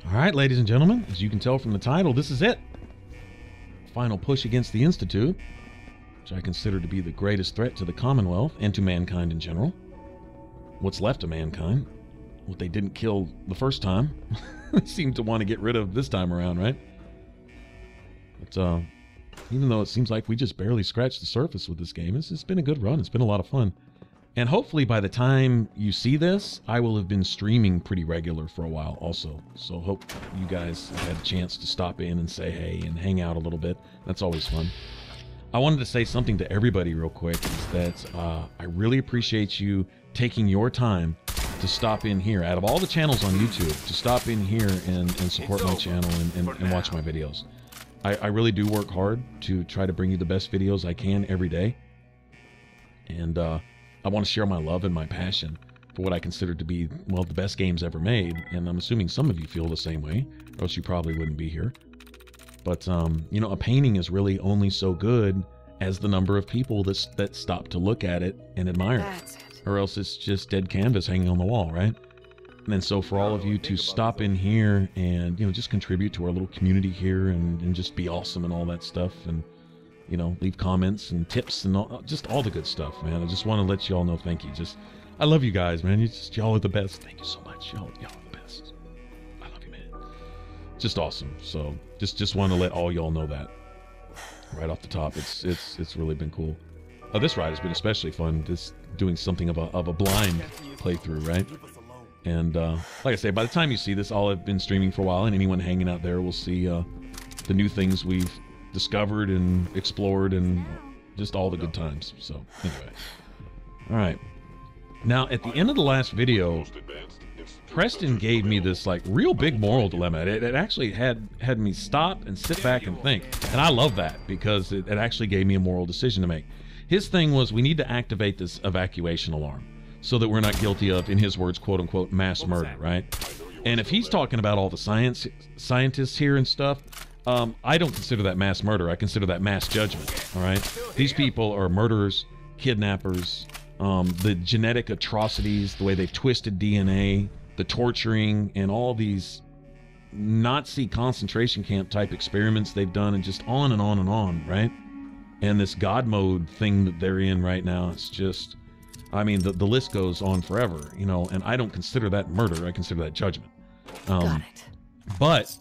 All right, ladies and gentlemen, as you can tell from the title, this is it. Final push against the Institute, which I consider to be the greatest threat to the Commonwealth and to mankind in general. What's left of mankind, what they didn't kill the first time, they seem to want to get rid of this time around, right? But even though it seems like we just barely scratched the surface with this game, it's been a good run. It's been a lot of fun. And hopefully by the time you see this, I will have been streaming pretty regular for a while also. So hope you guys had a chance to stop in and say hey and hang out a little bit. That's always fun. I wanted to say something to everybody real quick, is that I really appreciate you taking your time to stop in here, out of all the channels on YouTube, to stop in here and support my channel and watch my videos. I really do work hard to try to bring you the best videos I can every day. And I want to share my love and my passion for what I consider to be, well, the best games ever made. And I'm assuming some of you feel the same way, or else you probably wouldn't be here. But, you know, a painting is really only so good as the number of people that stop to look at it and admire it. Or else it's just dead canvas hanging on the wall, right? And so for all of you to stop in here and, you know, just contribute to our little community here and just be awesome and all that stuff, and, you know, leave comments and tips and just all the good stuff, man. I just want to let you all know thank you. I love you guys, man. Y'all are the best. Thank you so much. Y'all are the best. I love you, man. Just awesome. So just want to let all y'all know that right off the top. It's really been cool. This ride has been especially fun. Just doing something of a blind playthrough, right? And like I say, by the time you see this, I'll have been streaming for a while, and anyone hanging out there will see the new things we've discovered and explored and just all the good times. So anyway, all right, now at the end of the last video, Preston gave me this like real big moral dilemma. It actually had me stop and sit back and think, and I love that because it actually gave me a moral decision to make. His thing was, we need to activate this evacuation alarm so that we're not guilty of, in his words, quote unquote, mass murder, right? And if he's talking about all the scientists here and stuff, I don't consider that mass murder. I consider that mass judgment, all right? These people are murderers, kidnappers, the genetic atrocities, the way they've twisted DNA, the torturing, and all these Nazi concentration camp type experiments they've done, and just on and on and on, right? And this God mode thing that they're in right now, it's just, I mean, the list goes on forever, you know, and I don't consider that murder. I consider that judgment. Got it. But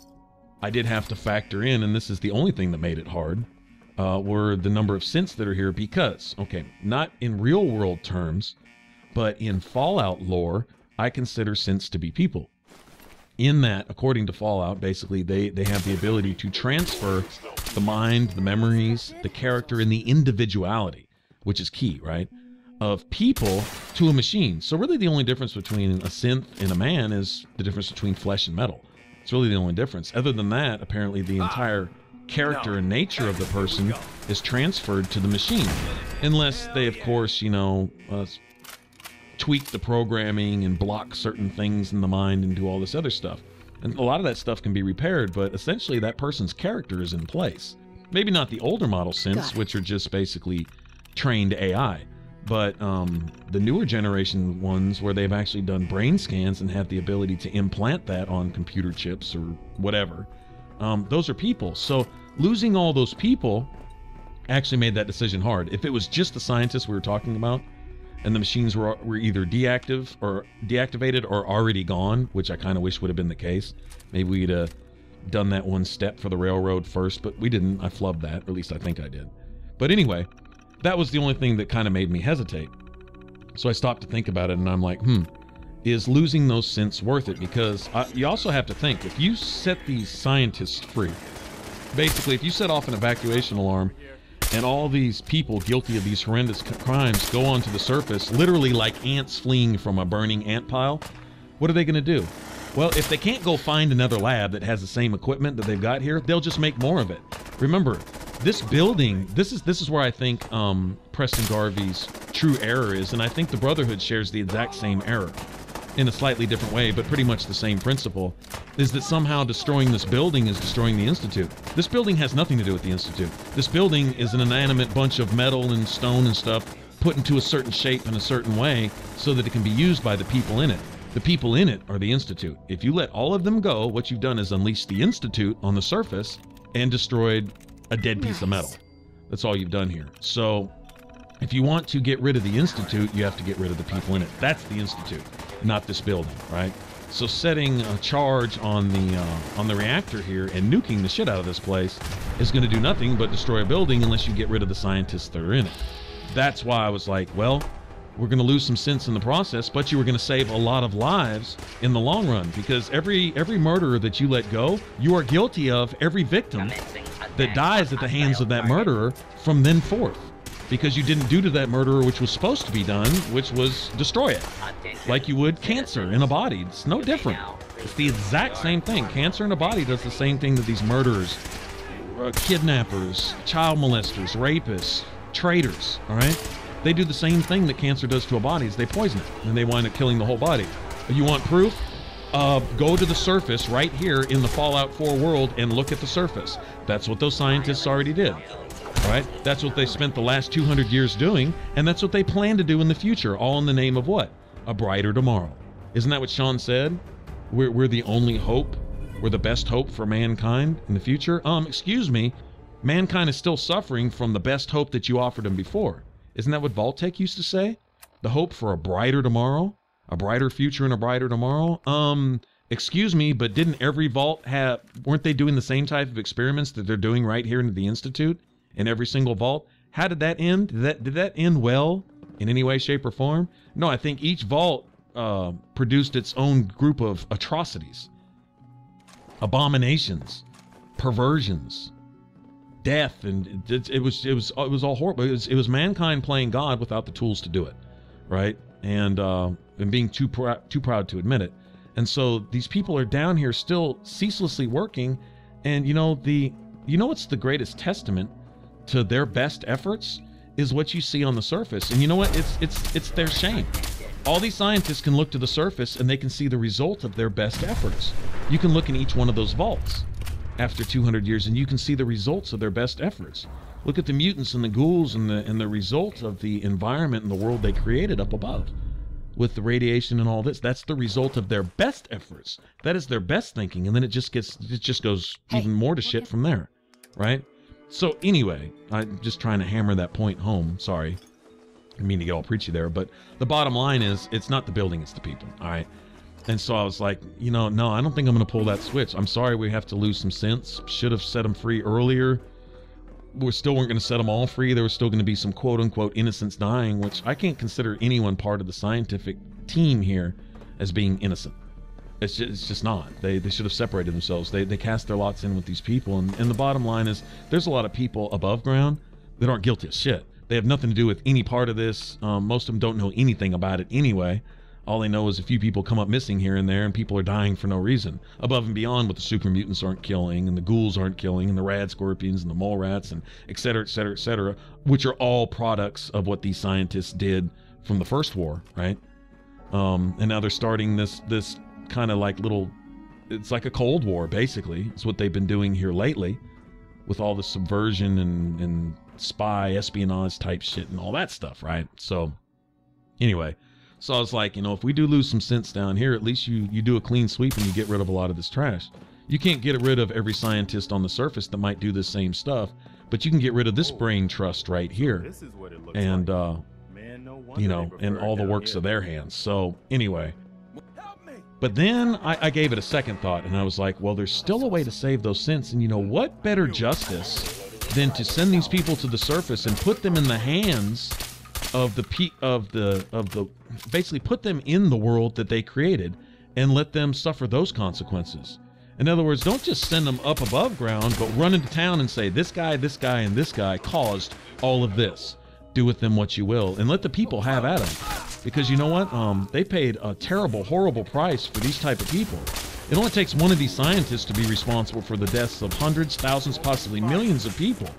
I did have to factor in, and this is the only thing that made it hard, were the number of synths that are here, because, okay, not in real world terms, but in Fallout lore, I consider synths to be people. In that, according to Fallout, basically, they have the ability to transfer the mind, the memories, the character, and the individuality, which is key, right, of people to a machine. So really the only difference between a synth and a man is the difference between flesh and metal. It's really the only difference. Other than that, apparently the entire character and nature of the person is transferred to the machine. Unless they, of course, you know, tweak the programming and block certain things in the mind and do all this other stuff. And a lot of that stuff can be repaired, but essentially that person's character is in place. Maybe not the older model synths, which are just basically trained AI, but the newer generation ones where they've actually done brain scans and have the ability to implant that on computer chips or whatever, those are people. So losing all those people actually made that decision hard. If it was just the scientists we were talking about, and the machines were either deactivated or already gone, which I kind of wish would have been the case. Maybe we'd done that one step for the railroad first, but we didn't. I flubbed that, or at least I think I did. But anyway, that was the only thing that kind of made me hesitate. So I stopped to think about it, and I'm like, is losing those synths worth it? Because you also have to think, if you set these scientists free, basically if you set off an evacuation alarm, and all these people guilty of these horrendous crimes go onto the surface, literally like ants fleeing from a burning ant pile, what are they going to do? Well, if they can't go find another lab that has the same equipment that they've got here, they'll just make more of it. Remember, this building, this is where I think Preston Garvey's true error is, and I think the Brotherhood shares the exact same error in a slightly different way, but pretty much the same principle, is that somehow destroying this building is destroying the Institute. This building has nothing to do with the Institute. This building is an inanimate bunch of metal and stone and stuff put into a certain shape in a certain way so that it can be used by the people in it. The people in it are the Institute. If you let all of them go, what you've done is unleashed the Institute on the surface and destroyed a dead piece of metal. That's all you've done here. So if you want to get rid of the Institute, you have to get rid of the people in it. That's the Institute, not this building, right? So setting a charge on the reactor here and nuking the shit out of this place is going to do nothing but destroy a building unless you get rid of the scientists that are in it. That's why I was like, well, we're going to lose some sense in the process, but you were going to save a lot of lives in the long run, because every murderer that you let go, you are guilty of every victim that dies at the hands of that murderer from then forth, because you didn't do to that murderer which was supposed to be done, which was destroy it, like you would cancer in a body. It's no different. It's the exact same thing. Cancer in a body does the same thing that these murderers, kidnappers, child molesters, rapists, traitors, all right? They do the same thing that cancer does to a body, is they poison it, and they wind up killing the whole body. You want proof? Go to the surface right here in the Fallout 4 world and look at the surface. That's what those scientists already did, right? That's what they spent the last 200 years doing, and that's what they plan to do in the future, all in the name of what? A brighter tomorrow. Isn't that what Sean said? We're the only hope. We're the best hope for mankind in the future. Excuse me, mankind is still suffering from the best hope that you offered them before. Isn't that what Vault-Tec used to say? The hope for a brighter tomorrow, a brighter future and a brighter tomorrow. Excuse me, but didn't every Vault weren't they doing the same type of experiments that they're doing right here in the Institute in every single Vault? How did that end? Did that end well in any way, shape, or form? No, I think each Vault produced its own group of atrocities, abominations, perversions, death, and it was all horrible. It was mankind playing God without the tools to do it, right? And being too proud to admit it. And so these people are down here still ceaselessly working, and you know what's the greatest testament to their best efforts is what you see on the surface. And you know what? It's their shame. All these scientists can look to the surface and they can see the result of their best efforts. You can look in each one of those vaults after 200 years, and you can see the results of their best efforts. Look at the mutants and the ghouls and the result of the environment and the world they created up above with the radiation and all this. That's the result of their best efforts. That is their best thinking, and then it just goes even more to shit from there, right? So anyway, I'm just trying to hammer that point home. Sorry, I didn't mean to get all preachy there, but the bottom line is it's not the building, it's the people, all right? And so I was like, no, I don't think I'm going to pull that switch. I'm sorry we have to lose some sense. Should have set them free earlier. We still weren't going to set them all free. There was still going to be some quote-unquote innocents dying, which I can't consider anyone part of the scientific team here as being innocent. It's just not. They should have separated themselves. They cast their lots in with these people. And the bottom line is there's a lot of people above ground that aren't guilty of shit. They have nothing to do with any part of this. Most of them don't know anything about it anyway. All they know is a few people come up missing here and there, and people are dying for no reason. Above and beyond what the super mutants aren't killing, and the ghouls aren't killing, and the rad scorpions, and the mole rats, and et cetera, et cetera, et cetera, which are all products of what these scientists did from the first war, right? And now they're starting this kind of like it's like a Cold War, basically. It's what they've been doing here lately with all the subversion and spy, espionage type shit and all that stuff, right? So anyway. So I was like, if we do lose some sense down here, at least you do a clean sweep and you get rid of a lot of this trash. You can't get rid of every scientist on the surface that might do the same stuff, but you can get rid of this brain trust right here, and and all the works of their hands. So anyway, but then I gave it a second thought, and I was like, well, there's still a way to save those synths, and what better justice than to send these people to the surface and put them in the hands of basically put them in the world that they created and let them suffer those consequences. In other words, don't just send them up above ground, but run into town and say, this guy, and this guy caused all of this. Do with them what you will, and let the people have at them. Because you know what? They paid a terrible, horrible price for these type of people. It only takes one of these scientists to be responsible for the deaths of hundreds, thousands, possibly millions of people.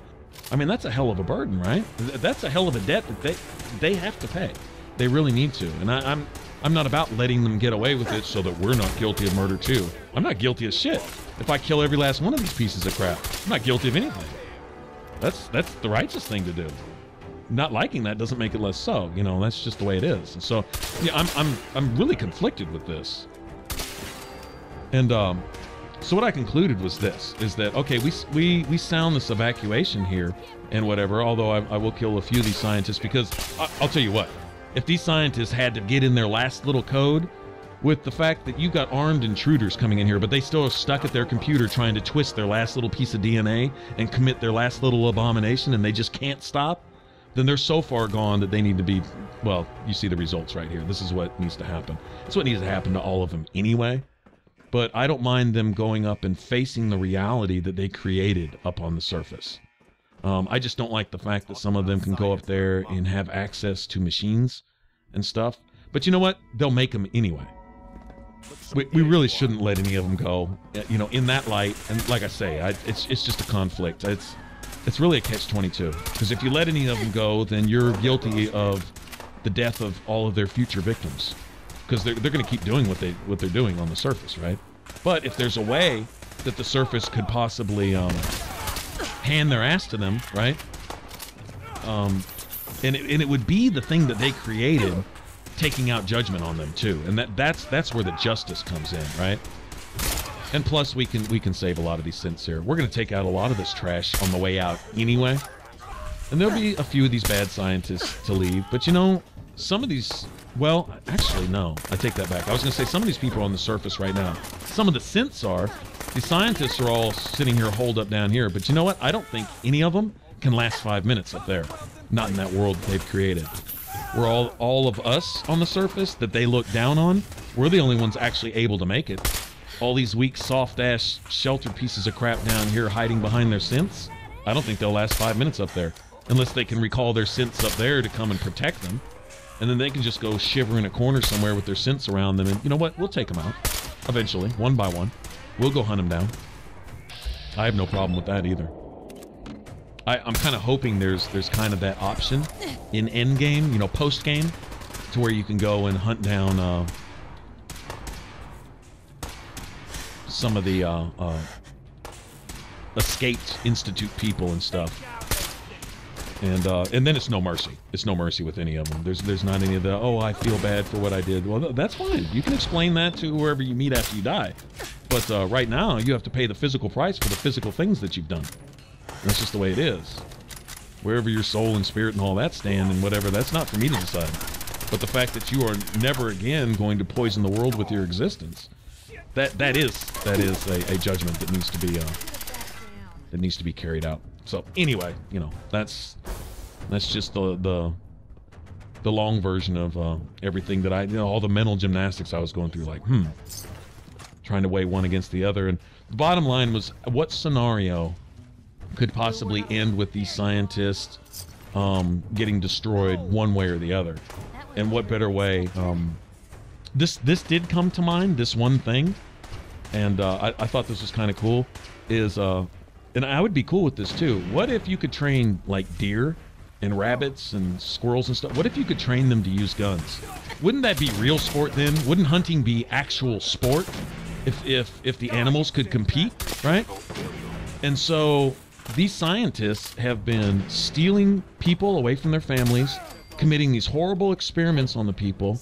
I mean, that's a hell of a burden, right? That's a hell of a debt that they have to pay. They really need to. And I'm not about letting them get away with it so that we're not guilty of murder too. I'm not guilty of shit. If I kill every last one of these pieces of crap, I'm not guilty of anything. That's the righteous thing to do. Not liking that doesn't make it less so. You know, that's just the way it is. And so, yeah, I'm really conflicted with this. And so what I concluded was this: is that okay? We sound this evacuation here and whatever. Although I will kill a few of these scientists because I'll tell you what. If these scientists had to get in their last little code with the fact that you've got armed intruders coming in here, but they still are stuck at their computer trying to twist their last little piece of DNA and commit their last little abomination, and they just can't stop, then they're so far gone that they need to be, well, you see the results right here. This is what needs to happen. It's what needs to happen to all of them anyway. But I don't mind them going up and facing the reality that they created up on the surface. I just don't like the fact that some of them can go up there and have access to machines and stuff. But you know what? They'll make them anyway. We really shouldn't let any of them go, you know, in that light. And like I say, it's just a conflict. It's really a catch-22. Because if you let any of them go, then you're guilty of the death of all of their future victims. Because they're going to keep doing what they're doing on the surface, right? But if there's a way that the surface could possibly hand their ass to them, right? And it would be the thing that they created taking out judgment on them too, and that's where the justice comes in, right? And plus we can save a lot of these synths here. We're going to take out a lot of this trash on the way out anyway, and there'll be a few of these bad scientists to leave. But you know, some of these, well, actually no, I take that back. I was going to say some of these people are on the surface right now. Some of the synths are. The scientists are all sitting here holed up down here, but you know what? I don't think any of them can last 5 minutes up there. Not in that world that they've created. We're all of us on the surface that they look down on, we're the only ones actually able to make it. All these weak, soft-ass, sheltered pieces of crap down here hiding behind their synths, I don't think they'll last 5 minutes up there. Unless they can recall their synths up there to come and protect them. And then they can just go shiver in a corner somewhere with their synths around them, and you know what? We'll take them out. Eventually, one by one. We'll go hunt them down. I have no problem with that either. I'm kind of hoping there's kind of that option in endgame, you know, post-game, to where you can go and hunt down some of the escaped Institute people and stuff. And then it's no mercy. It's no mercy with any of them. There's not any of the, oh, I feel bad for what I did. Well, that's fine. You can explain that to whoever you meet after you die. But right now, you have to pay the physical price for the physical things that you've done. And that's just the way it is. Wherever your soul and spirit and all that stand and whatever, that's not for me to decide. But the fact that you are never again going to poison the world with your existence, that is a judgment that needs to be carried out. So anyway, you know, that's just the long version of everything that all the mental gymnastics I was going through, like trying to weigh one against the other. And the bottom line was, what scenario could possibly end with these scientists getting destroyed one way or the other? And what better way? This did come to mind, this one thing, and I thought this was kind of cool. And I would be cool with this too. What if you could train like deer and rabbits and squirrels and stuff? What if you could train them to use guns? Wouldn't that be real sport then? Wouldn't hunting be actual sport if the animals could compete, right? And so these scientists have been stealing people away from their families, committing these horrible experiments on the people,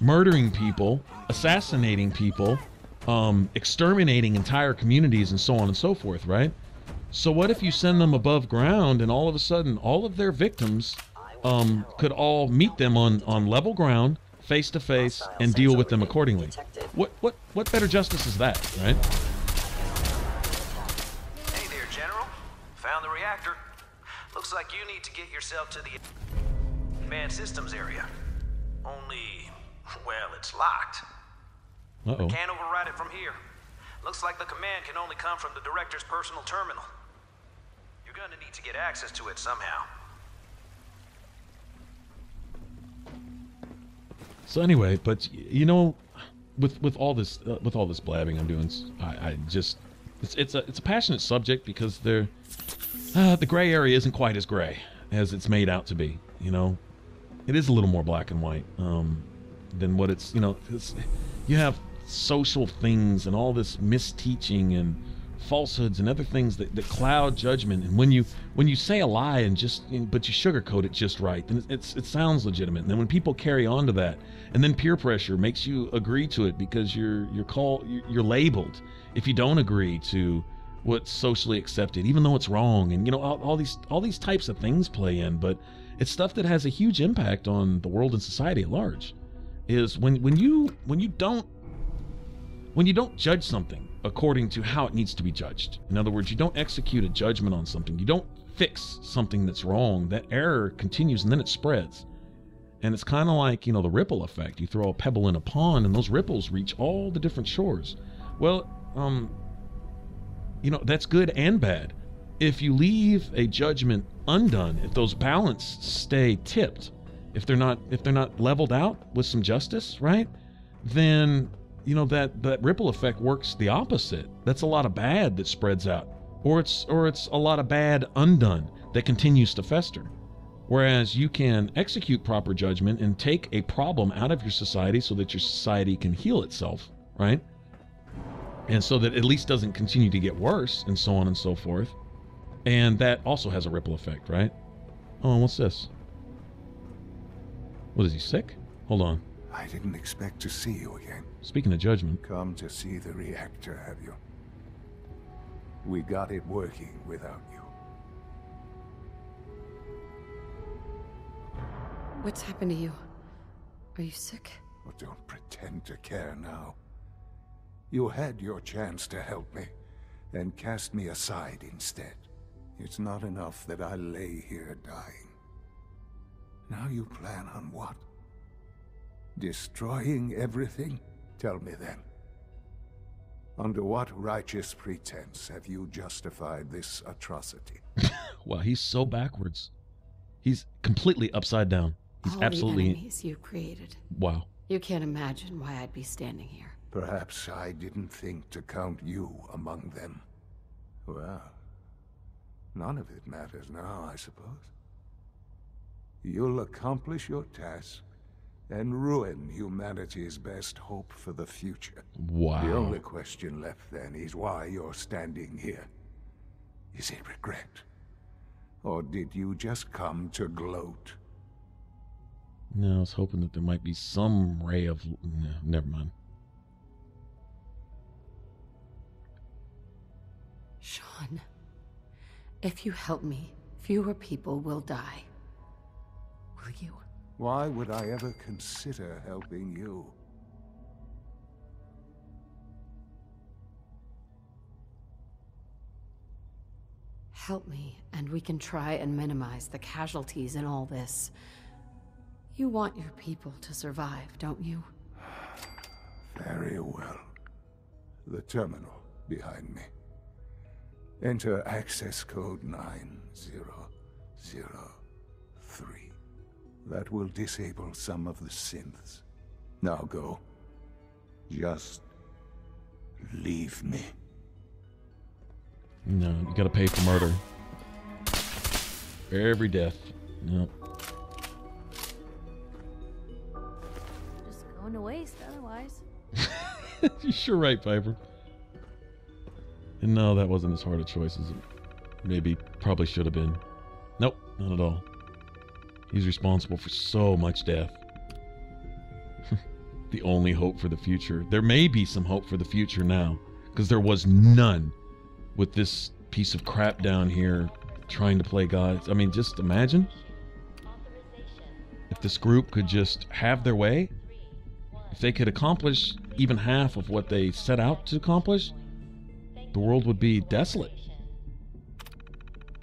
murdering people, assassinating people, exterminating entire communities and so on and so forth, right? So what if you send them above ground and all of a sudden all of their victims could all meet them on level ground, face to face, and deal with them accordingly? What better justice is that, right? Hey there, General. Found the reactor. Looks like you need to get yourself to the advanced systems area. Only, well, it's locked. Uh-oh. Can't override it from here. Looks like the command can only come from the director's personal terminal. You're gonna need to get access to it somehow. So anyway, but you know, with all this blabbing I'm doing, It's a passionate subject because the gray area isn't quite as gray as it's made out to be. You know, it is a little more black and white than what it's. You know, you have social things and all this misteaching and falsehoods and other things that cloud judgment. And when you say a lie and but you sugarcoat it just right, then it sounds legitimate. And then when people carry on to that, and then peer pressure makes you agree to it because you're labeled if you don't agree to what's socially accepted, even though it's wrong. And you know, all these types of things play in, but it's stuff that has a huge impact on the world and society at large. Is when you don't judge something according to how it needs to be judged. In other words, you don't execute a judgment on something. You don't fix something that's wrong. That error continues and then it spreads. And it's kind of like, you know, the ripple effect. You throw a pebble in a pond and those ripples reach all the different shores. Well, you know, that's good and bad. If you leave a judgment undone, if those balance stay tipped, if they're not leveled out with some justice, right? Then you know that ripple effect works the opposite. That's a lot of bad that spreads out, or it's a lot of bad undone that continues to fester. Whereas you can execute proper judgment and take a problem out of your society so that your society can heal itself, right? And so that at least doesn't continue to get worse, and so on and so forth. And that also has a ripple effect, right? Oh, what's this? What, is he sick? Hold on. I didn't expect to see you again. Speaking of judgment. Come to see the reactor, have you? We got it working without you. What's happened to you? Are you sick? Oh, don't pretend to care now. You had your chance to help me, and cast me aside instead. It's not enough that I lay here dying. Now you plan on what? Destroying everything? Tell me then. Under what righteous pretense have you justified this atrocity? Wow, he's so backwards. He's completely upside down. He's All absolutely... the enemies you created. Wow. You can't imagine why I'd be standing here. Perhaps I didn't think to count you among them. Well, none of it matters now, I suppose. You'll accomplish your task and ruin humanity's best hope for the future. Wow. The only question left then is why you're standing here. Is it regret? Or did you just come to gloat? No, I was hoping that there might be some ray of... No, never mind. Sean, if you help me, fewer people will die. Will you? Why would I ever consider helping you? Help me, and we can try and minimize the casualties in all this. You want your people to survive, don't you? Very well. The terminal behind me. Enter access code 9003. That will disable some of the synths. Now go. Just leave me. No, you gotta pay for murder. Every death. No. Just going to waste otherwise. You're sure right, Piper. And no, that wasn't as hard a choice as it maybe probably should have been. Nope, not at all. He's responsible for so much death. The only hope for the future. There may be some hope for the future now, because there was none with this piece of crap down here trying to play God. I mean, just imagine if this group could just have their way, if they could accomplish even half of what they set out to accomplish, the world would be desolate.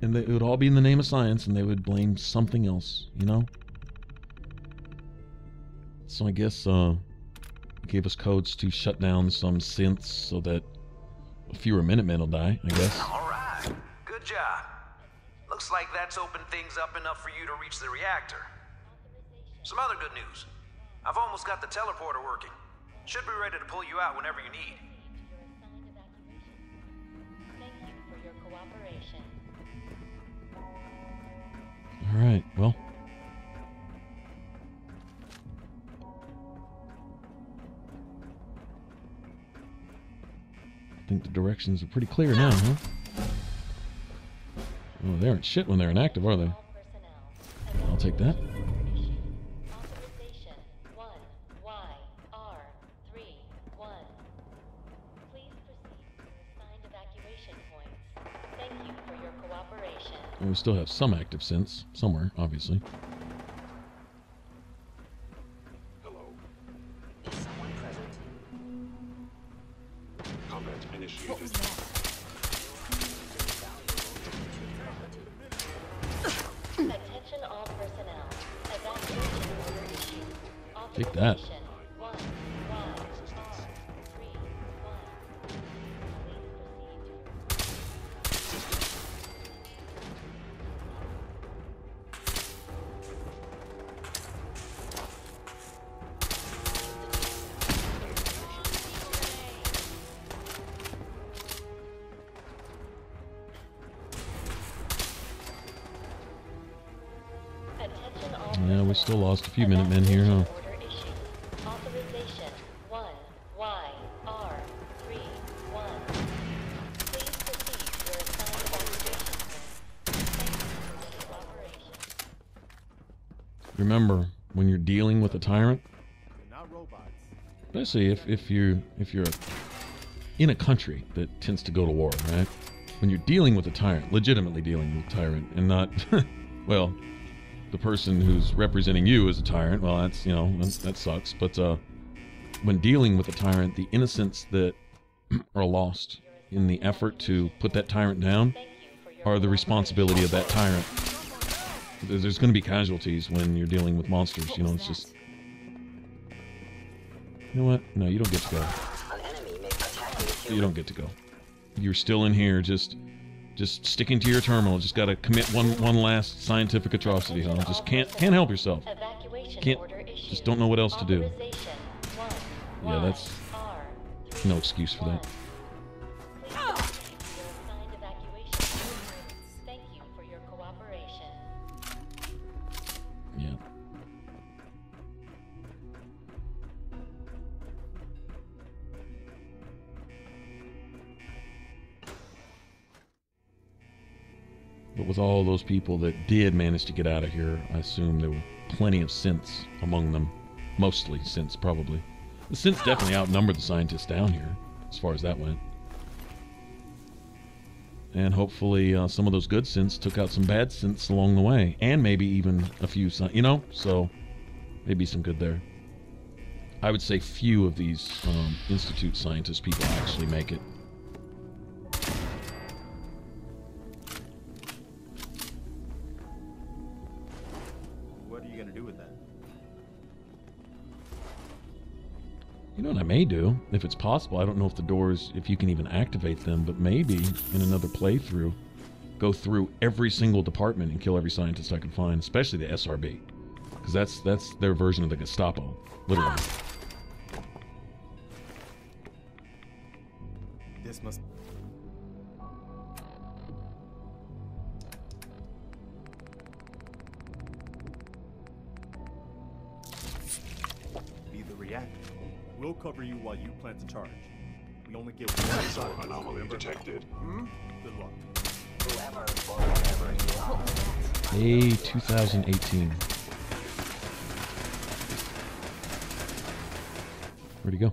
And it would all be in the name of science, and they would blame something else, you know? So I guess it gave us codes to shut down some synths so that fewer Minutemen will die, I guess. All right. Good job. Looks like that's opened things up enough for you to reach the reactor. Some other good news. I've almost got the teleporter working. Should be ready to pull you out whenever you need. All right, well. I think the directions are pretty clear now, huh? Oh, they aren't shit when they're inactive, are they? I'll take that. We still have some active synths somewhere, obviously. Hello. Is someone present? Combat initiated. What was that? Attention all personnel. Evacuation order issued. Take that. Yeah, we still lost a few Minutemen here, huh? Authorization 1YR31. Please proceed to your assigned evacuation point. Remember, when you're dealing with a tyrant, They're not robots. especially if you're in a country that tends to go to war, right? When you're dealing with a tyrant, legitimately dealing with a tyrant, and not, well, the person who's representing you is a tyrant. Well, that's, you know, that sucks. But when dealing with a tyrant, the innocents that are lost in the effort to put that tyrant down are the responsibility of that tyrant. There's going to be casualties when you're dealing with monsters. You know, it's just. You know what? No, you don't get to go. You don't get to go. You're still in here, just sticking to your terminal. Just got to commit one last scientific atrocity, huh? Just can't help yourself. Can't. Just don't know what else to do. Yeah, that's no excuse for that. Yeah. But with all those people that did manage to get out of here, I assume there were plenty of synths among them. Mostly synths, probably. The synths definitely outnumbered the scientists down here, as far as that went. And hopefully some of those good synths took out some bad synths along the way. And maybe even a few, you know? So, maybe some good there. I would say few of these Institute scientist people actually make it. You know what I may do, if it's possible. I don't know if the doors, if you can even activate them, but maybe in another playthrough, go through every single department and kill every scientist I can find, especially the SRB, because that's their version of the Gestapo, literally. This must. Be the reactor. We'll cover you while you plant the charge. We only get one side. Anomaly detected. Good luck. Hey, 2018. Where'd he go?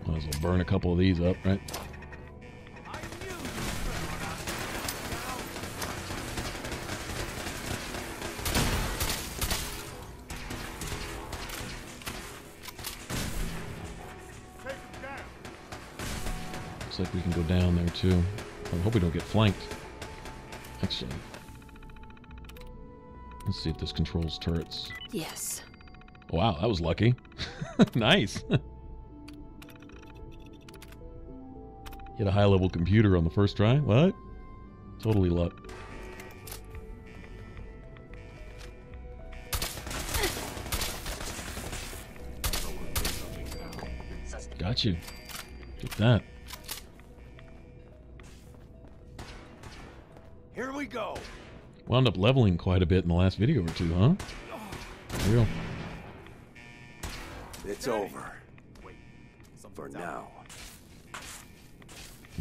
Might as well burn a couple of these up, right? Looks like we can go down there too. I hope we don't get flanked. Actually, let's see if this controls turrets. Yes. Wow, that was lucky. Nice. Hit a high-level computer on the first try? What? Totally luck. Got you. Get that. Here we go. Wound up leveling quite a bit in the last video or two, huh? Real. It's over. Wait. For Something's now.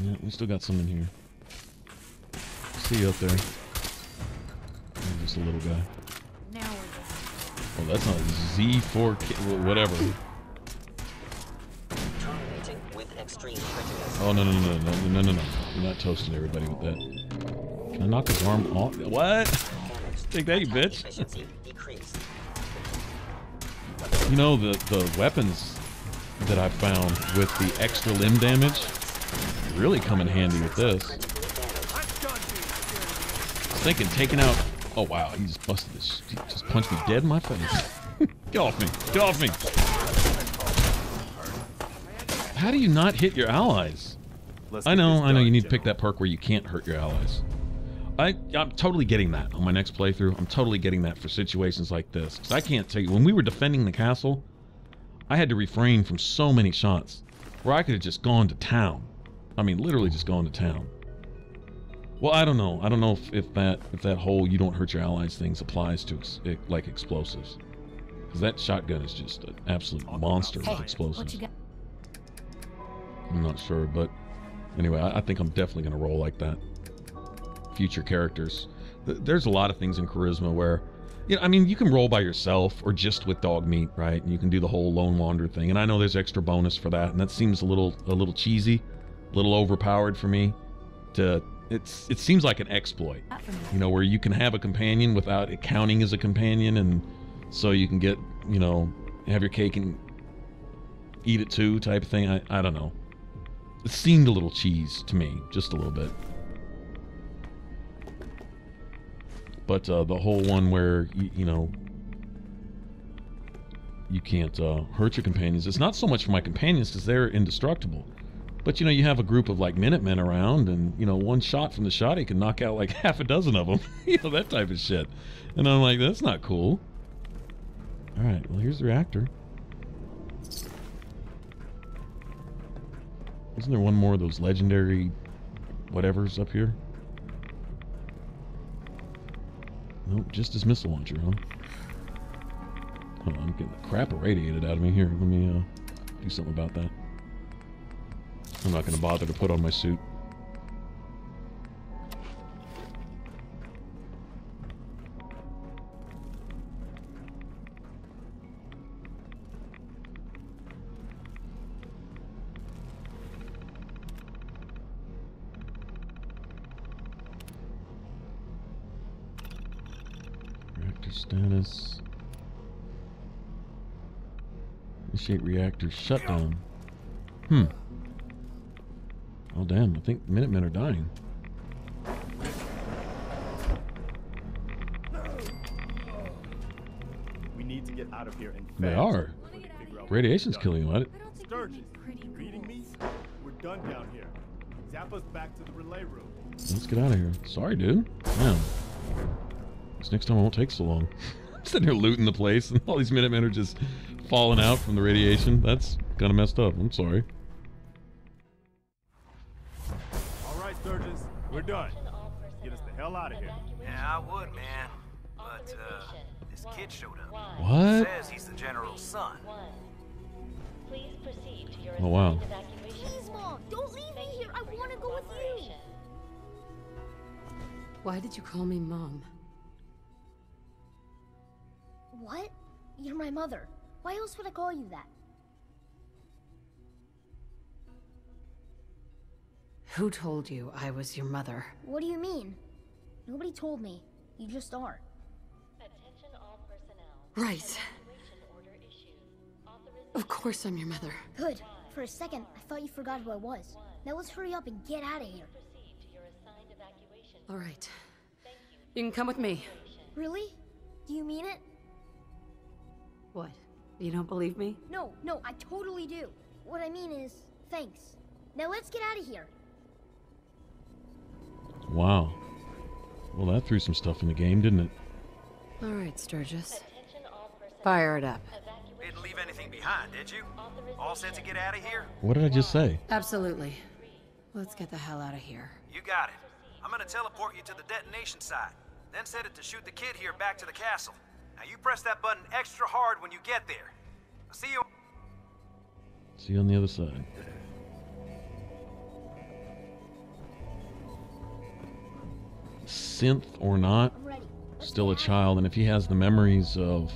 Yeah, we still got some in here. See you up there. Just a little guy. Now we're Oh, that's not Z4, whatever. Terminating with extreme prejudice. Oh, no. You're not toasting everybody with that. Can I knock his arm off? What? Take that, you bitch. Efficiency decreased. You know, the weapons that I found with the extra limb damage really come in handy with this. I was thinking taking out... Oh, wow, he just busted this. He just punched me dead in my face. Get off me. Get off me. How do you not hit your allies? I know you need to pick that perk where you can't hurt your allies. I'm totally getting that on my next playthrough. I'm totally getting that for situations like this. Because I can't tell you, when we were defending the castle, I had to refrain from so many shots where I could have just gone to town. I mean, literally just gone to town. Well, I don't know. I don't know if that whole you don't hurt your allies things applies to like explosives. Because that shotgun is just an absolute monster with explosives. I'm not sure, but anyway, I think I'm definitely going to roll like that. Future characters. There's a lot of things in charisma where, you know, I mean, you can roll by yourself or just with dog meat, right? And you can do the whole lone wander thing. And I know there's extra bonus for that, and that seems a little cheesy, a little overpowered for me. It seems like an exploit, you know, where you can have a companion without it counting as a companion, and so you can get, you know, have your cake and eat it too type of thing. I don't know. It seemed a little cheese to me, just a little bit. But the whole one where, you know, you can't hurt your companions. It's not so much for my companions because they're indestructible. But, you know, you have a group of, like, Minutemen around and, you know, one shot from the shotty can knock out, like, half a dozen of them. You know, that type of shit. And I'm like, that's not cool. All right, well, here's the reactor. Isn't there one more of those legendary whatevers up here? Nope, just his missile launcher, huh? Hold on, I'm getting the crap irradiated out of me. Here, let me do something about that. I'm not going to bother to put on my suit. Reactor status. Initiate reactor shutdown. Oh damn, I think Minutemen are dying. We need to get out of here and They fast. are. So we can figure out Radiation's what we've killing done. you, right? Sturgis, you reading me? We're done down here. Zap us back to the relay room. Let's get out of here. Sorry, dude. Damn. This next time I won't take so long. I'm sitting here looting the place and all these Minutemen are just falling out from the radiation. That's kind of messed up. I'm sorry. All right, Sturgis, we're done. Get us the hell out of here. Yeah, I would, man. But, this kid showed up. What? Says he's the general's son. Please proceed to your Oh, wow. assigned evacuation. Please, Mom, don't leave me here. I want to go with you. Why did you call me Mom? What? You're my mother. Why else would I call you that? Who told you I was your mother? What do you mean? Nobody told me. You just are. Attention all personnel. Right. Evacuation order issued. Authorization. Of course I'm your mother. Good. For a second, I thought you forgot who I was. Now let's hurry up and get out of here. Proceed to your assigned evacuation. All right. You can come with me. Really? Do you mean it? What? You don't believe me? No, I totally do. What I mean is, thanks. Now let's get out of here. Wow. Well, that threw some stuff in the game, didn't it? All right, Sturgis. Attention all personnel. Fire it up. Evacuation didn't leave anything behind, did you? All set to get out of here? What did I just say? Absolutely. Let's get the hell out of here. You got it. I'm gonna teleport you to the detonation site, then set it to shoot the kid here back to the castle. Now you press that button extra hard when you get there. I'll see you. See you on the other side. Synth or not, still a child, and if he has the memories of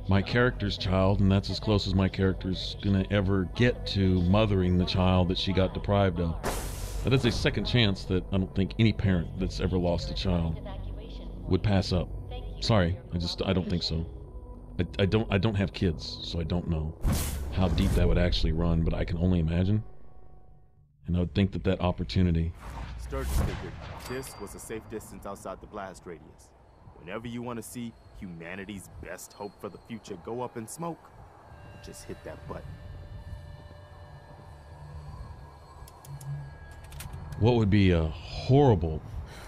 my character's child, and that's as close as my character's gonna ever get to mothering the child that she got deprived of, that is a second chance that I don't think any parent that's ever lost a child would pass up. Sorry, I don't think so. I don't have kids, so I don't know how deep that would actually run, but I can only imagine. And I would think that that opportunity. Sturgis figured this was a safe distance outside the blast radius. Whenever you want to see humanity's best hope for the future go up in smoke, just hit that button. What would be a horrible,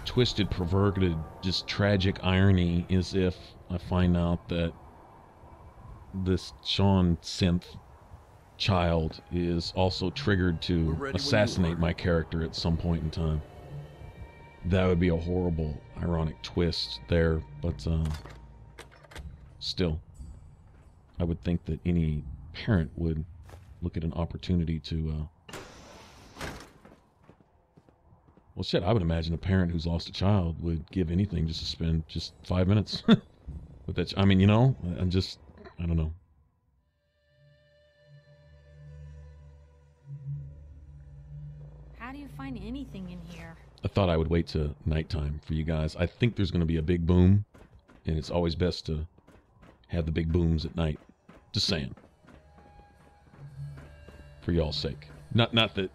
twisted, perverted, just tragic irony is if I find out that this Sean synth child is also triggered to assassinate my character at some point in time. That would be a horrible, ironic twist there, but still, I would think that any parent would look at an opportunity to well, shit, I would imagine a parent who's lost a child would give anything just to spend just 5 minutes with that. I mean, you know, I don't know. How do you find anything in here? I thought I would wait till nighttime for you guys. I think there's going to be a big boom, and it's always best to have the big booms at night. Just saying. For y'all's sake. Not that...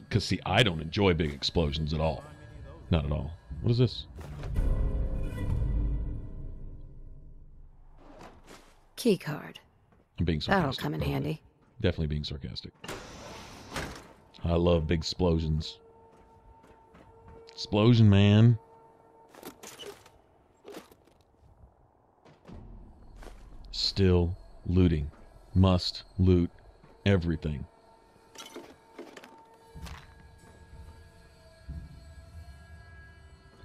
Because, see, I don't enjoy big explosions at all. Not at all. What is this? Key card. I'm being sarcastic. That'll come in handy. Definitely being sarcastic. I love big explosions. Explosion, man. Still looting. Must loot everything.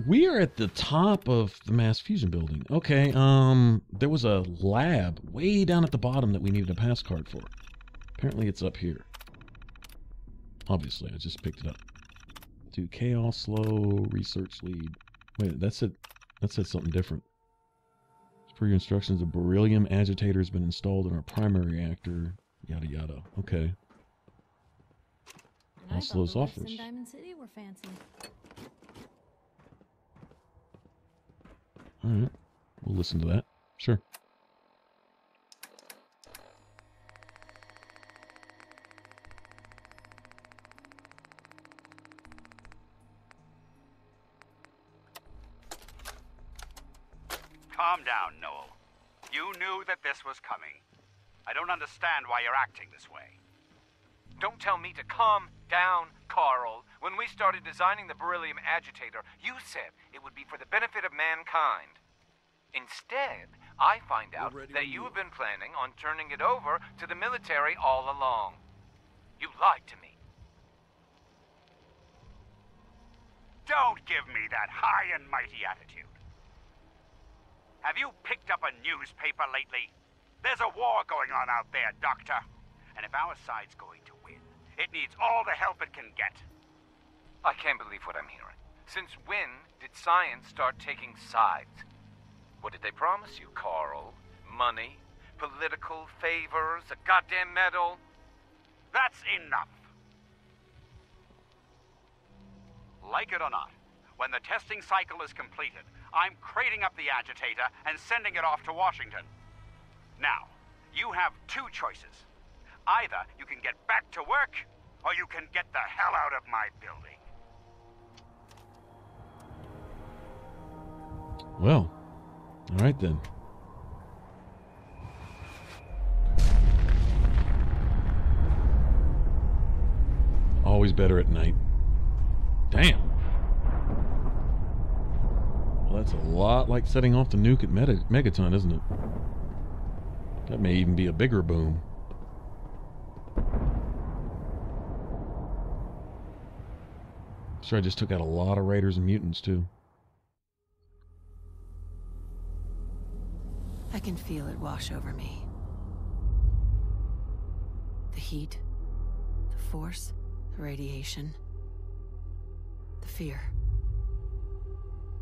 We are at the top of the mass fusion building. Okay, there was a lab way down at the bottom that we needed a pass card for. Apparently it's up here. Obviously, I just picked it up. Do chaos slow research lead. Wait, that said something different. As per your instructions, a beryllium agitator has been installed in our primary reactor. Yada yada. Okay. Oslo's offers. In Diamond City were fancy. Alright, we'll listen to that. Sure. Calm down, Noel. You knew that this was coming. I don't understand why you're acting this way. Don't tell me to calm down, Carl. When we started designing the beryllium agitator, you said it would be for the benefit of mankind. Instead, I find out that you have been planning on turning it over to the military all along. You lied to me. Don't give me that high and mighty attitude. Have you picked up a newspaper lately? There's a war going on out there, Doctor. And if our side's going to win, it needs all the help it can get. I can't believe what I'm hearing. Since when did science start taking sides? What did they promise you, Carl? Money? Political favors? A goddamn medal? That's enough. Like it or not, when the testing cycle is completed, I'm crating up the agitator and sending it off to Washington. Now, you have two choices. Either you can get back to work, or you can get the hell out of my building. Well, all right then. Always better at night. Damn. Well, that's a lot like setting off the nuke at Megaton, isn't it? That may even be a bigger boom. Sure, I just took out a lot of raiders and mutants too. I can feel it wash over me. The heat, the force, the radiation, the fear.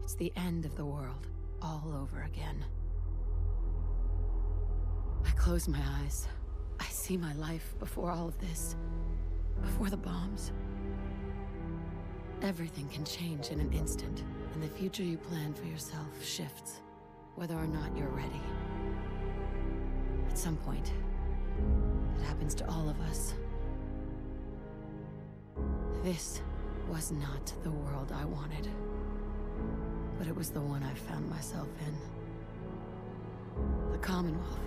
It's the end of the world all over again. I close my eyes. I see my life before all of this, before the bombs. Everything can change in an instant, and the future you plan for yourself shifts, whether or not you're ready. At some point, it happens to all of us. This was not the world I wanted, but it was the one I found myself in. The Commonwealth.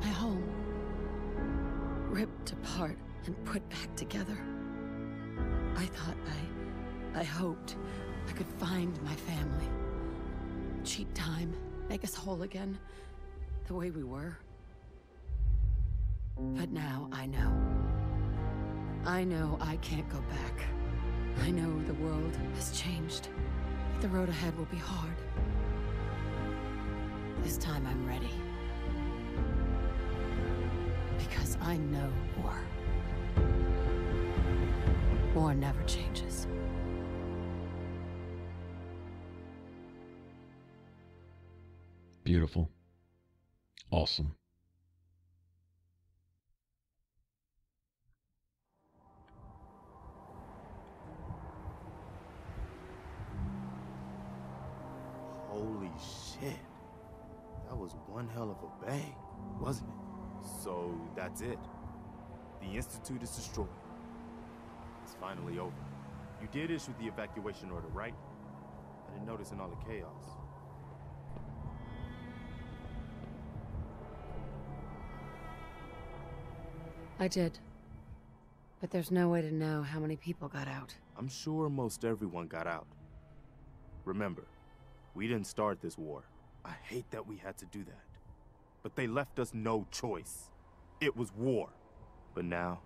My home. Ripped apart and put back together. I thought I hoped I could find my family. Cheat time, make us whole again, the way we were. But now I know. I know I can't go back. I know the world has changed. The road ahead will be hard. This time I'm ready. Because I know war. War never changes. Beautiful. Awesome. Holy shit. That was one hell of a bang, wasn't it? So that's it. The Institute is destroyed. It's finally over. You did issue the evacuation order, right? I didn't notice in all the chaos. I did. But there's no way to know how many people got out. I'm sure most everyone got out. Remember, we didn't start this war. I hate that we had to do that. But they left us no choice. It was war. But now,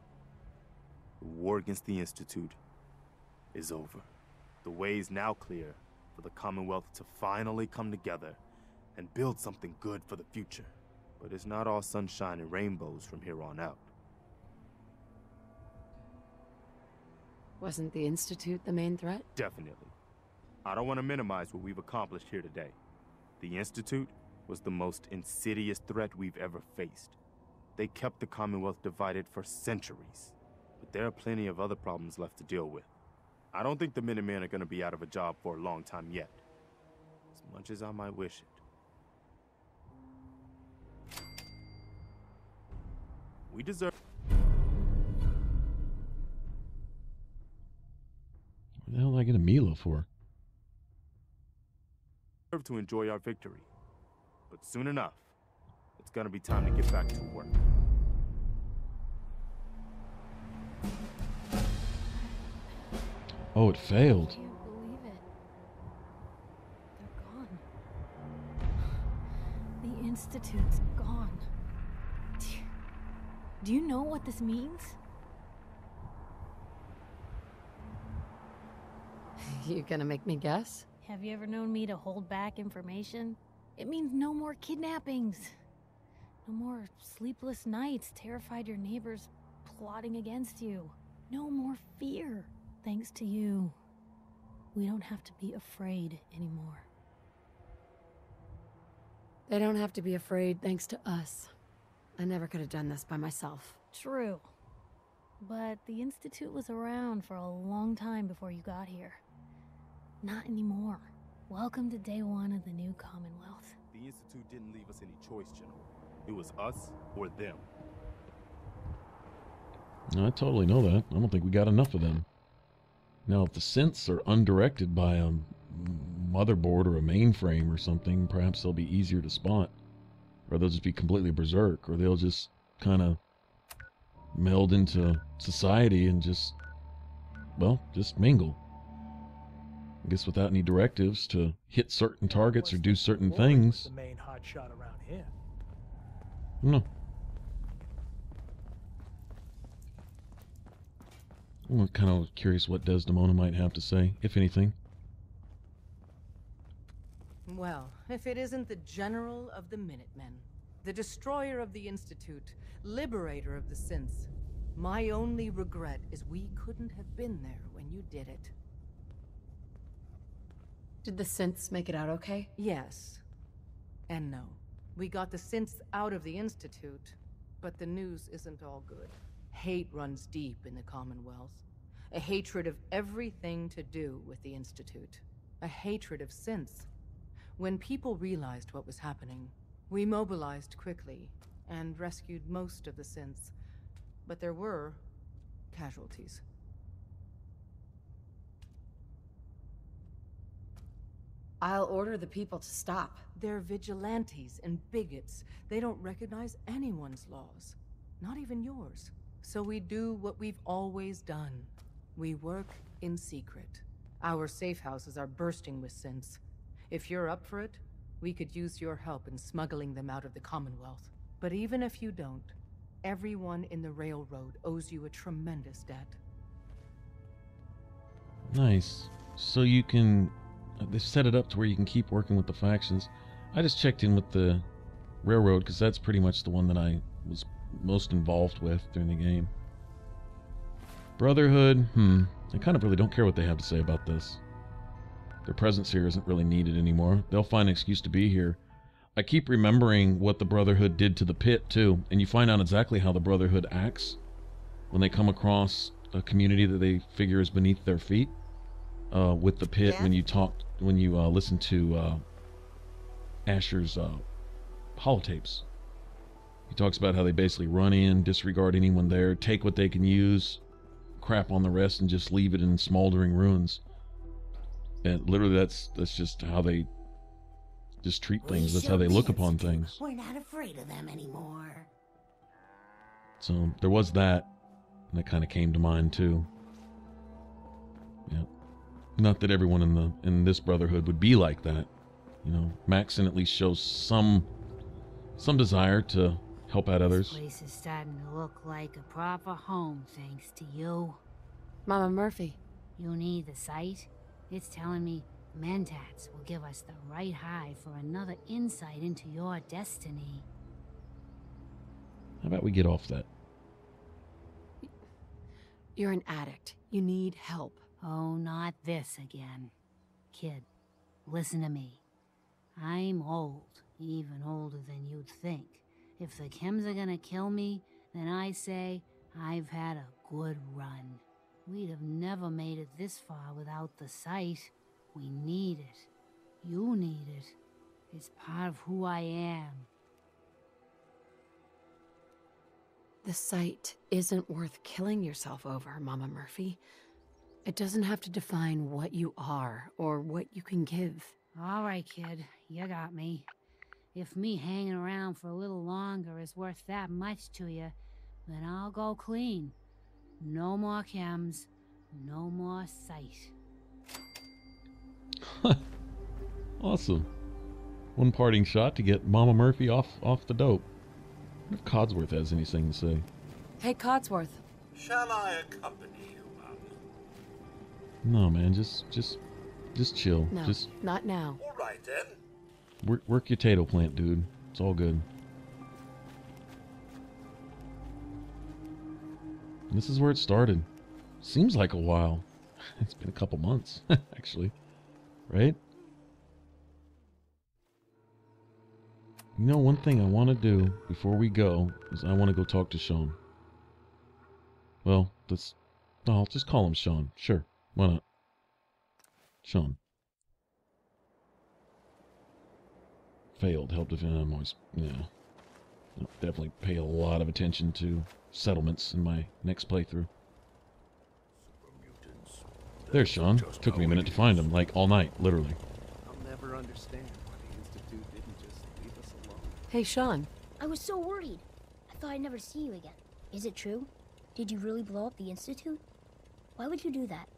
the war against the Institute is over. The way is now clear for the Commonwealth to finally come together and build something good for the future. But it's not all sunshine and rainbows from here on out. Wasn't the Institute the main threat? Definitely. I don't want to minimize what we've accomplished here today. The Institute was the most insidious threat we've ever faced. They kept the Commonwealth divided for centuries. But there are plenty of other problems left to deal with. I don't think the Minutemen are going to be out of a job for a long time yet. As much as I might wish it. We deserve... What the hell did I get a Mila for? To enjoy our victory. But soon enough, it's gonna be time to get back to work. Oh, it failed. I can't believe it. They're gone. The Institute's gone. Do you know what this means? You gonna make me guess? Have you ever known me to hold back information? It means no more kidnappings. No more sleepless nights, terrified your neighbors plotting against you. No more fear. Thanks to you, we don't have to be afraid anymore. They don't have to be afraid thanks to us. I never could have done this by myself. True. But the Institute was around for a long time before you got here. Not anymore. Welcome to day one of the new Commonwealth. The Institute didn't leave us any choice, General. It was us or them. I totally know that. I don't think we got enough of them. Now, if the synths are undirected by a motherboard or a mainframe or something, perhaps they'll be easier to spot. Or they'll just be completely berserk, or they'll just kind of meld into society and just, well, just mingle. I guess without any directives to hit certain targets or do certain things. The main hotshot around here. No. I'm kind of curious what Desdemona might have to say, if anything. Well, if it isn't the General of the Minutemen, the destroyer of the Institute, liberator of the synths, my only regret is we couldn't have been there when you did it. Did the synths make it out okay? Yes. And no. We got the synths out of the Institute, but the news isn't all good. Hate runs deep in the Commonwealth. A hatred of everything to do with the Institute. A hatred of synths. When people realized what was happening, we mobilized quickly and rescued most of the synths. But there were casualties. I'll order the people to stop. They're vigilantes and bigots. They don't recognize anyone's laws, not even yours. So we do what we've always done. We work in secret. Our safe houses are bursting with synths. If you're up for it, we could use your help in smuggling them out of the Commonwealth. But even if you don't, everyone in the railroad owes you a tremendous debt. Nice. So you can... They've set it up to where you can keep working with the factions. I just checked in with the railroad because that's pretty much the one that I was most involved with during the game. Brotherhood, I kind of really don't care what they have to say about this. Their presence here isn't really needed anymore. They'll find an excuse to be here. I keep remembering what the Brotherhood did to the pit, too, and you find out exactly how the Brotherhood acts when they come across a community that they figure is beneath their feet. With the pit, when you listen to Asher's holotapes. He talks about how they basically run in, disregard anyone there, take what they can use, crap on the rest, and just leave it in smoldering ruins. And literally, that's just how they just treat things. That's how they look upon things. We're not afraid of them anymore. So there was that, and that kind of came to mind too. Yeah, not that everyone in this Brotherhood would be like that. You know, Maxon at least shows some desire to help out others. This place is starting to look like a proper home, thanks to you. Mama Murphy. You need the site? It's telling me Mentats will give us the right high for another insight into your destiny. How about we get off that? You're an addict. You need help. Oh, not this again. Kid, listen to me. I'm old, even older than you'd think. If the chems are gonna kill me, then I say I've had a good run. We'd have never made it this far without the site. We need it. You need it. It's part of who I am. The site isn't worth killing yourself over, Mama Murphy. It doesn't have to define what you are or what you can give. All right, kid. You got me. If me hanging around for a little longer is worth that much to you, then I'll go clean. No more chems, no more sight. Awesome. One parting shot to get Mama Murphy off the dope. I wonder if Codsworth has anything to say. Hey, Codsworth. Shall I accompany you, Mum? No, man, just chill. No, just not now. All right, then. work your tato plant, dude. It's all good. This is where it started. Seems like a while. It's been a couple months, actually. Right? You know, one thing I want to do before we go is I want to go talk to Sean. Well, I'll just call him Sean. Sure, why not? Sean. Failed. Help defend. I'm always, yeah. I'll definitely pay a lot of attention to settlements in my next playthrough. There's Sean. Took me a minute to find him, like all night, literally. I'll never understand why the Institute didn't just leave us alone. Hey, Sean. I was so worried. I thought I'd never see you again. Is it true? Did you really blow up the Institute? Why would you do that?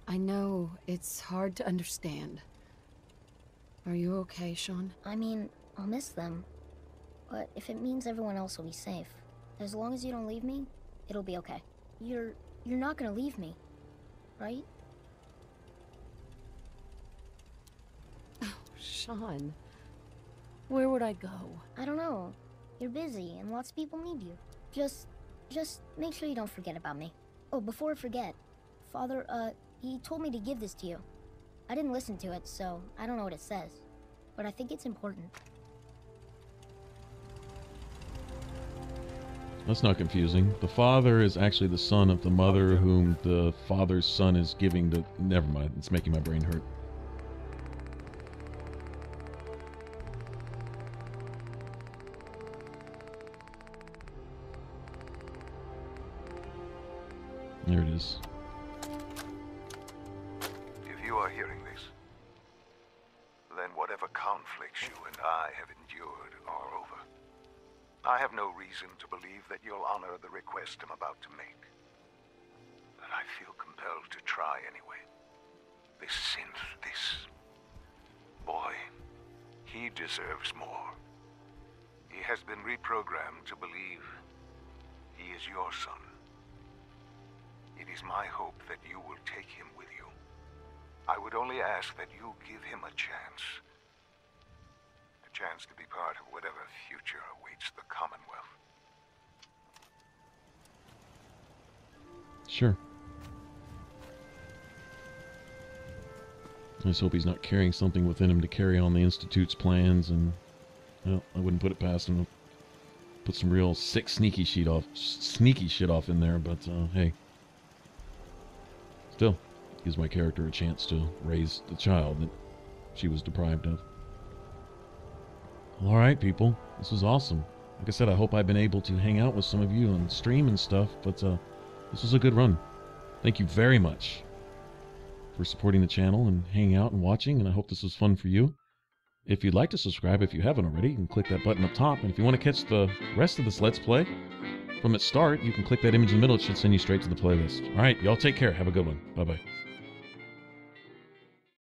I know it's hard to understand. Are you okay, Sean? I mean, I'll miss them. But if it means everyone else will be safe, as long as you don't leave me, it'll be okay. You're not gonna leave me, right? Sean, where would I go? I don't know. You're busy and lots of people need you. Just make sure you don't forget about me. Oh, before I forget, Father, he told me to give this to you. I didn't listen to it, so I don't know what it says. But I think it's important. That's not confusing. The father is actually the son of the mother whom the father's son is giving the... Never mind. It's making my brain hurt. There it is. If you are hearing this, then whatever conflicts you and I have endured are over. I have no reason to believe that you'll honor the request I'm about to make. But I feel compelled to try anyway. This synth, this boy, he deserves more. He has been reprogrammed to believe he is your son. It is my hope that you will take him with you. I would only ask that you give him a chance. A chance to be part of whatever future awaits the Commonwealth. Sure. I just hope he's not carrying something within him to carry on the Institute's plans, and well, I wouldn't put it past him to put some real sick, sneaky shit off in there, but hey. Still, gives my character a chance to raise the child that she was deprived of. Alright, people. This was awesome. Like I said, I hope I've been able to hang out with some of you on stream and stuff, but this was a good run. Thank you very much for supporting the channel and hanging out and watching, and I hope this was fun for you. If you'd like to subscribe, if you haven't already, you can click that button up top, and if you want to catch the rest of this Let's Play from its start, you can click that image in the middle. It should send you straight to the playlist. Alright, y'all take care. Have a good one. Bye-bye.